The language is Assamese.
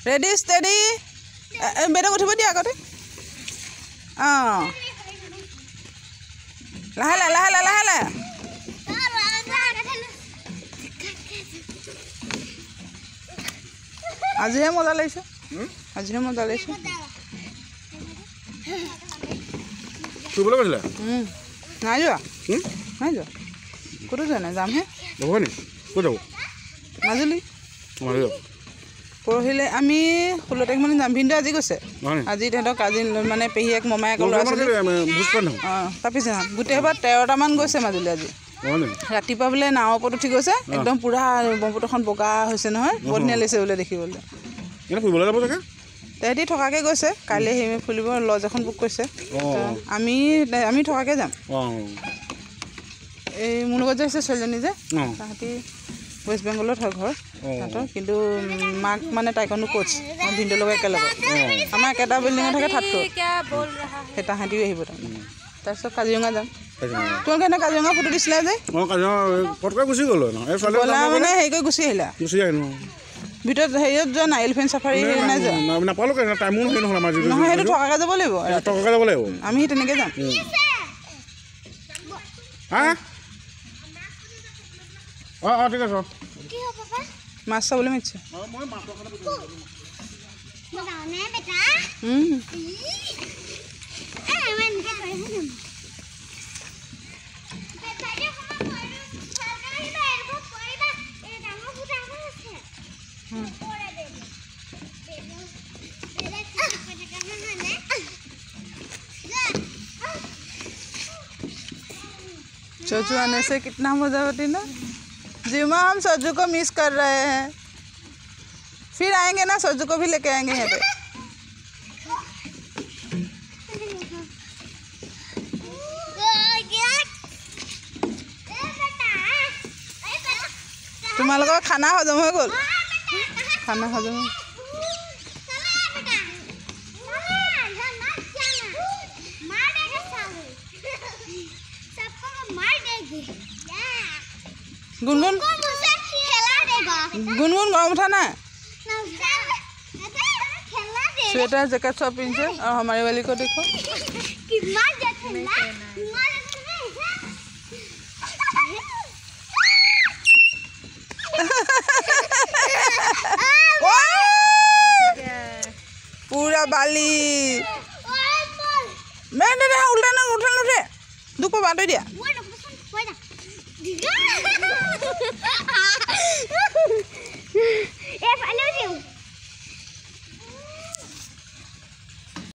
Ready, steady. Better go to the agate. Oh. La. Azhe moda laise. Azhe moda laise. Tu bolo gala? Nahi jo. Kudu jana jam he? Dogo ni. Kudu. Majuli. Mario. পৰহিলে আমি 16 তাৰিখ মানে যাম ভিন্দ আজি গৈছে আজি তেহেঁতৰ কাজিন মানে পেহীয়েক মমায়েক ল'ৰা তাপিছে গোটেইবাৰ 13টা মান গৈছে মাজুলী আজি ৰাতিপুৱা বোলে নাও ওপৰত উঠি গৈছে একদম পুৰা ব্ৰহ্মপুত্ৰখন বগা হৈছে নহয় বহুত নেলেছে বোলে দেখিবলৈ এনে ফুৰিবলৈ যাব চাগে তেহেঁতি থকাকে গৈছে কাইলৈ হেৰি ফুলিব লজ এখন বুক কৰিছে আমি থকাকে যাম এই মোৰ লগত যাইছে ছোৱালীজনী যে তাহাঁতি West Bengal হয় ঘৰ তাতো কিন্তু মাক মানে টাইকোন্ডো কোচ ভিন্দ লগে একেলগে আমাৰ এটা বিল্ডিং থাকে থাতটো হেতা হাঁতিও আহিব তাৰপিছত কাজিৰঙা যাম তোমালোকে এনে কাজিৰঙা ফটো দিছিলা যে কাজিৰঙা ফটকৈ গুচি গ'লো মানে হেৰি কৰি গুচি আহিলা ভিতৰত হেৰিয়ত যোৱা নাই এলিফেণ্ট চাফাৰী হেৰি নাই যোৱা নাপালোঁ টাইমো হেৰি নহ'ল আমাৰ নহয় সেইটো থকাকৈ যাব লাগিব আমি তেনেকৈ যাম হা ঠিক আছে মাছ চাবলৈ মাতিছে चोचू आने से कितना मजा होती ना जीमा हम सोजू को मिस कर रहे हैं फिर आएंगे ना सोजू को भी लेके आएंगे यहाँ पे तुम्हारे खाना हजम हो गल खाना हजम गुनगुन गरम उठा ना स्वेटर जैकेट सब पहनते और हमारे वाली को देखो पूरा बाली मैं उल्टा ना उठे दुख पर बांध दिया ए